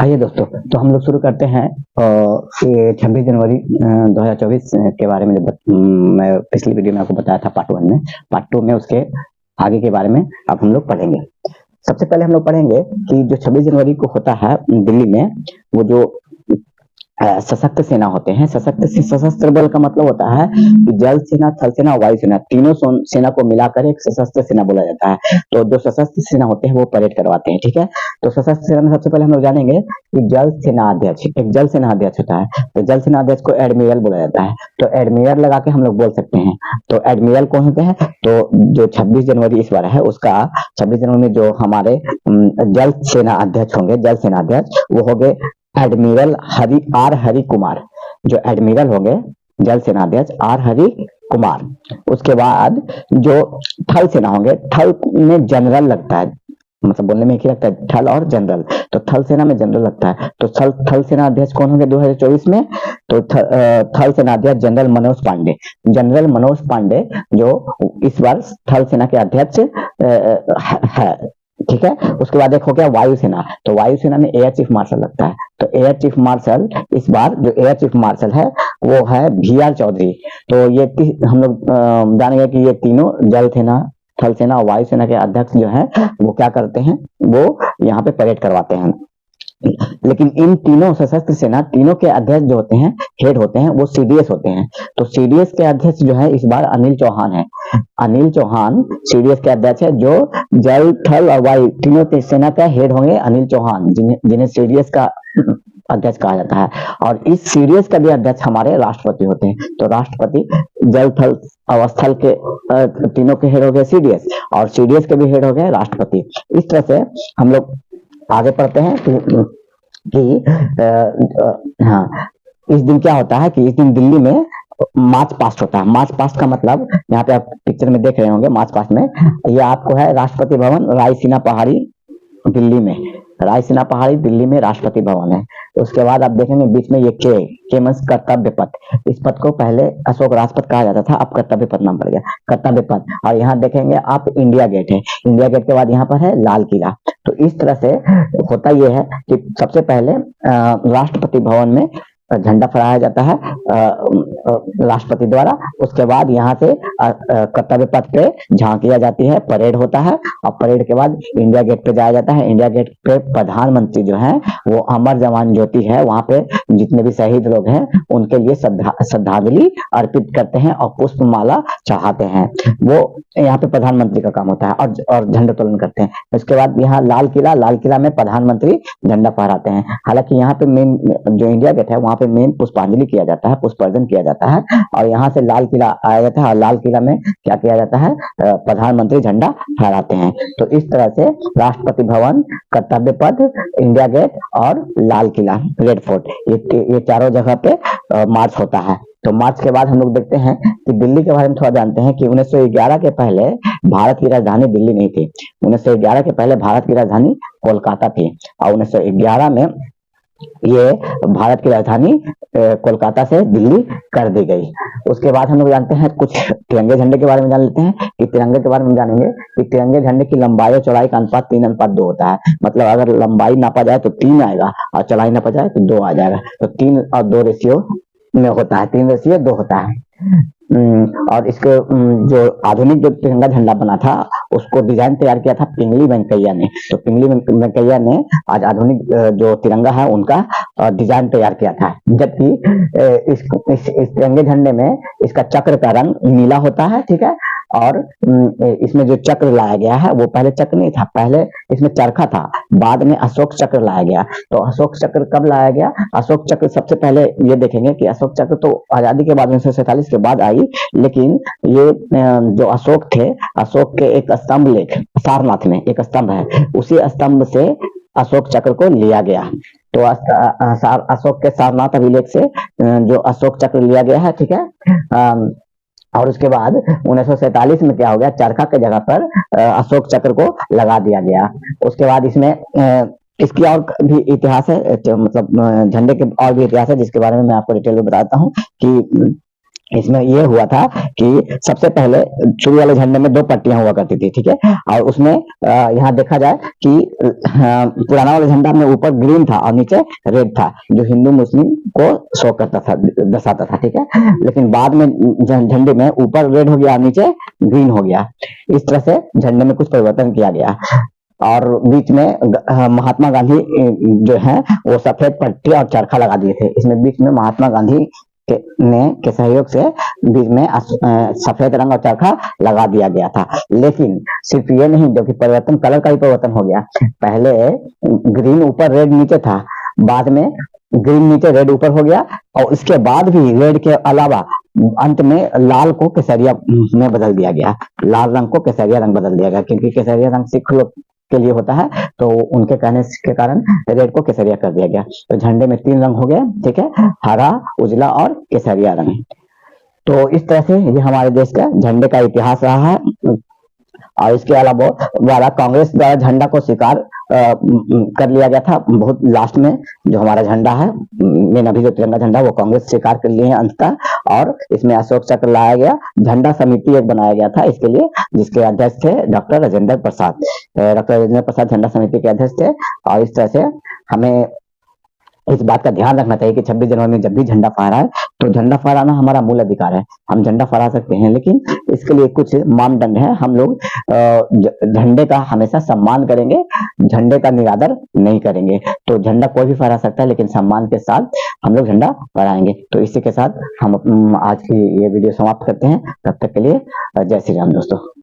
आइए दोस्तों, तो हम लोग शुरू करते हैं। ये 26 जनवरी 2024 के बारे में मैं पिछली वीडियो में आपको बताया था पार्ट 1 में। पार्ट 2 में उसके आगे के बारे में अब हम लोग पढ़ेंगे। सबसे पहले हम लोग पढ़ेंगे कि जो 26 जनवरी को होता है दिल्ली में, वो जो सशक्त सेना होते हैं। सशस्त्र बल का मतलब होता है कि जल सेना, थल सेना, वायु सेना, तीनों सेना को मिलाकर एक सशस्त्र सेना बोला जाता है। तो जो सशस्त्र सेना होते हैं वो परेड करवाते हैं, ठीक है। तो सशस्त्र सेना में सबसे पहले हम लोग जानेंगे कि जल सेना अध्यक्ष, एक जल सेना अध्यक्ष होता है। तो जल सेना अध्यक्ष को एडमिरल बोला जाता है। तो एडमिरल लगा के हम लोग बोल सकते हैं। तो एडमिरल कौन होते हैं? तो जो 26 जनवरी इस बार है उसका 26 जनवरी में जो हमारे जल सेना अध्यक्ष होंगे, जल सेना अध्यक्ष वो हो गए एडमिरल हरि कुमार। जो एडमिरल होंगे जल सेना अध्यक्ष आर हरि कुमार। उसके बाद जो थल सेना होंगे, थल में जनरल लगता है, मतलब बोलने में एक ही लगता है, थल और जनरल। तो थल सेना में जनरल लगता है। तो थल सेना अध्यक्ष कौन होंगे 2024 में? तो थल सेना अध्यक्ष जनरल मनोज पांडे। जनरल मनोज पांडे जो इस बार थल सेना के अध्यक्ष है, ठीक है। उसके बाद एक हो गया वायुसेना। तो वायुसेना में एयर चीफ मार्शल लगता है। तो एयर चीफ मार्शल इस बार जो एयर चीफ मार्शल है वो है VR चौधरी। तो ये हम लोग जानेंगे कि ये तीनों जल सेना, थल सेना और वायुसेना के अध्यक्ष जो है वो क्या करते हैं, वो यहाँ पे परेड करवाते हैं। लेकिन इन तीनों सशस्त्र सेना, तीनों के अध्यक्ष जो होते हैं, हेड होते हैं, वो CDS होते हैं। तो CDS के अध्यक्ष जो है इस बार अनिल चौहान है। अनिल चौहान CDS के अध्यक्ष है। जो जल, थल और वायु तीनों सेना का हेड होंगे अनिल चौहान, जिन्हें CDS का अध्यक्ष कहा जाता है। और इस CDS का भी अध्यक्ष हमारे राष्ट्रपति होते हैं। तो राष्ट्रपति जल, थल और स्थल के तीनों के हेड हो गए CDS, और CDS के भी हेड हो गए राष्ट्रपति। इस तरह से हम लोग आगे पढ़ते हैं कि हाँ, इस दिन क्या होता है कि इस दिन दिल्ली में मार्च पास्ट होता है। मार्च पास्ट का मतलब यहाँ पे आप पिक्चर में देख रहे होंगे। मार्च पास्ट में ये आपको है राष्ट्रपति भवन, रायसीना पहाड़ी दिल्ली में। रायसीना पहाड़ी दिल्ली में राष्ट्रपति भवन है। उसके बाद आप देखेंगे बीच में ये के मींस कर्तव्य पथ। इस पथ को पहले अशोक राजपथ कहा जाता था, अब कर्तव्य पथ नाम पड़ गया, कर्तव्य पथ। और यहाँ देखेंगे आप इंडिया गेट है। इंडिया गेट के बाद यहाँ पर है लाल किला। तो इस तरह से होता यह है कि सबसे पहले राष्ट्रपति भवन में झंडा फहराया जाता है राष्ट्रपति द्वारा। उसके बाद यहाँ से कर्तव्य पथ पे झांकिया जाती है, परेड होता है, और परेड के बाद इंडिया गेट पे जाया जाता है। इंडिया गेट पे प्रधानमंत्री जो है वो अमर जवान ज्योति है, वहां पे जितने भी शहीद लोग हैं उनके लिए श्रद्धांजलि अर्पित करते हैं और पुष्पमाला चढ़ाते हैं। वो यहाँ पे प्रधानमंत्री का काम होता है, और झंडोत्तोलन करते हैं। उसके बाद यहाँ लाल किला में प्रधानमंत्री झंडा फहराते हैं। हालांकि यहाँ पे मेन जो इंडिया गेट है वहां पे मेन पुष्पांजलि किया जाता है, पुष्पार्जन किया जाता है, और यहाँ से लाल किला आया जाता है। और लाल किला में क्या किया जाता है? प्रधानमंत्री झंडा फहराते हैं। तो इस तरह से राष्ट्रपति भवन, कर्तव्य पथ, इंडिया गेट और लाल किला, रेड फोर्ट, ये चारों जगह पे मार्च होता है। तो मार्च के बाद हम लोग देखते हैं कि दिल्ली के बारे में थोड़ा जानते हैं कि 1911 के पहले भारत की राजधानी दिल्ली नहीं थी। 1911 के पहले भारत की राजधानी कोलकाता थी, और 1911 में ये भारत की राजधानी कोलकाता से दिल्ली कर दी गई। उसके बाद हम लोग जानते हैं कुछ तिरंगे झंडे के बारे में जान लेते हैं कि तिरंगे के बारे में जानेंगे कि तिरंगे झंडे की लंबाई और चौड़ाई का अनुपात 3:2 होता है। मतलब अगर लंबाई नापा जाए तो 3 आएगा, और चौड़ाई नापा जाए तो 2 आ जाएगा। तो 3 और 2 रेशियो में होता है, 3:2 होता है। और इसके जो आधुनिक जो तिरंगा झंडा बना था उसको डिजाइन तैयार किया था पिंगली वेंकैया ने। तो पिंगली वेंकैया ने आज आधुनिक जो तिरंगा है उनका डिजाइन तैयार किया था। जबकि इस तिरंगे झंडे में इसका चक्र का रंग नीला होता है, ठीक है। और इसमें जो चक्र लाया गया है वो पहले चक्र नहीं था, पहले इसमें चरखा था, बाद में अशोक चक्र लाया गया। तो अशोक चक्र कब लाया गया? अशोक चक्र सबसे पहले ये देखेंगे कि अशोक चक्र तो आजादी के बाद 1947 के बाद आई, लेकिन ये जो अशोक थे, अशोक के एक स्तंभ लेख सारनाथ में एक स्तंभ है, उसी स्तंभ से अशोक चक्र को लिया गया। तो अशोक के सारनाथ अभिलेख से जो अशोक चक्र लिया गया है, ठीक है। और उसके बाद 1947 में क्या हो गया? चरखा के जगह पर अशोक चक्र को लगा दिया गया। उसके बाद इसमें इसकी और भी इतिहास है, मतलब झंडे के और भी इतिहास है जिसके बारे में मैं आपको डिटेल में बताता हूँ कि इसमें ये हुआ था कि सबसे पहले शुरू वाले झंडे में 2 पट्टियां हुआ करती थी, ठीक है। और उसमें यहाँ देखा जाए कि पुराना वाला झंडा में ऊपर ग्रीन था और नीचे रेड था, जो हिंदू मुस्लिम को शो करता था, दर्शाता था, ठीक है। लेकिन बाद में झंडे में ऊपर रेड हो गया, नीचे ग्रीन हो गया। इस तरह से झंडे में कुछ परिवर्तन किया गया। और बीच में महात्मा गांधी जो है वो सफेद पट्टी और चरखा लगा दिए थे। इसमें बीच में महात्मा गांधी के सहयोग से बीच में सफेद रंग और चरखा लगा दिया गया था। लेकिन सिर्फ ये नहीं, जो कि परिवर्तन कलर का ही परिवर्तन हो गया। पहले ग्रीन ऊपर रेड नीचे था, बाद में ग्रीन नीचे रेड ऊपर हो गया, और इसके बाद भी रेड के अलावा अंत में लाल को केसरिया में बदल दिया गया। लाल रंग को केसरिया रंग बदल दिया गया, क्योंकि केसरिया रंग सिख लोग के लिए होता है, तो उनके कहने के कारण रेड को केसरिया कर दिया गया। तो झंडे में 3 रंग हो गए, ठीक है, हरा, उजला और केसरिया रंग। तो इस तरह से ये हमारे देश का झंडे का इतिहास रहा है। और इसके अलावा कांग्रेस द्वारा झंडा को स्वीकार कर लिया गया था बहुत लास्ट में। जो हमारा झंडा है, मेन अभी जो तिरंगा झंडा, वो कांग्रेस स्वीकार कर लिए हैं अंततः। और इसमें अशोक चक्र लाया गया, झंडा समिति एक बनाया गया था इसके लिए, जिसके अध्यक्ष थे डॉक्टर राजेंद्र प्रसाद। डॉक्टर राजेंद्र प्रसाद झंडा समिति के अध्यक्ष थे। और इस तरह से हमें इस बात का ध्यान रखना चाहिए कि 26 जनवरी में जब भी झंडा फहराए, तो झंडा फहराना हमारा मूल अधिकार है, हम झंडा फहरा सकते हैं, लेकिन इसके लिए कुछ मानदंड है। हम लोग झंडे का हमेशा सम्मान करेंगे, झंडे का निरादर नहीं करेंगे। तो झंडा कोई भी फहरा सकता है, लेकिन सम्मान के साथ हम लोग झंडा फहराएंगे। तो इसी के साथ हम आज की ये वीडियो समाप्त करते हैं। तब तक के लिए जय श्री राम दोस्तों।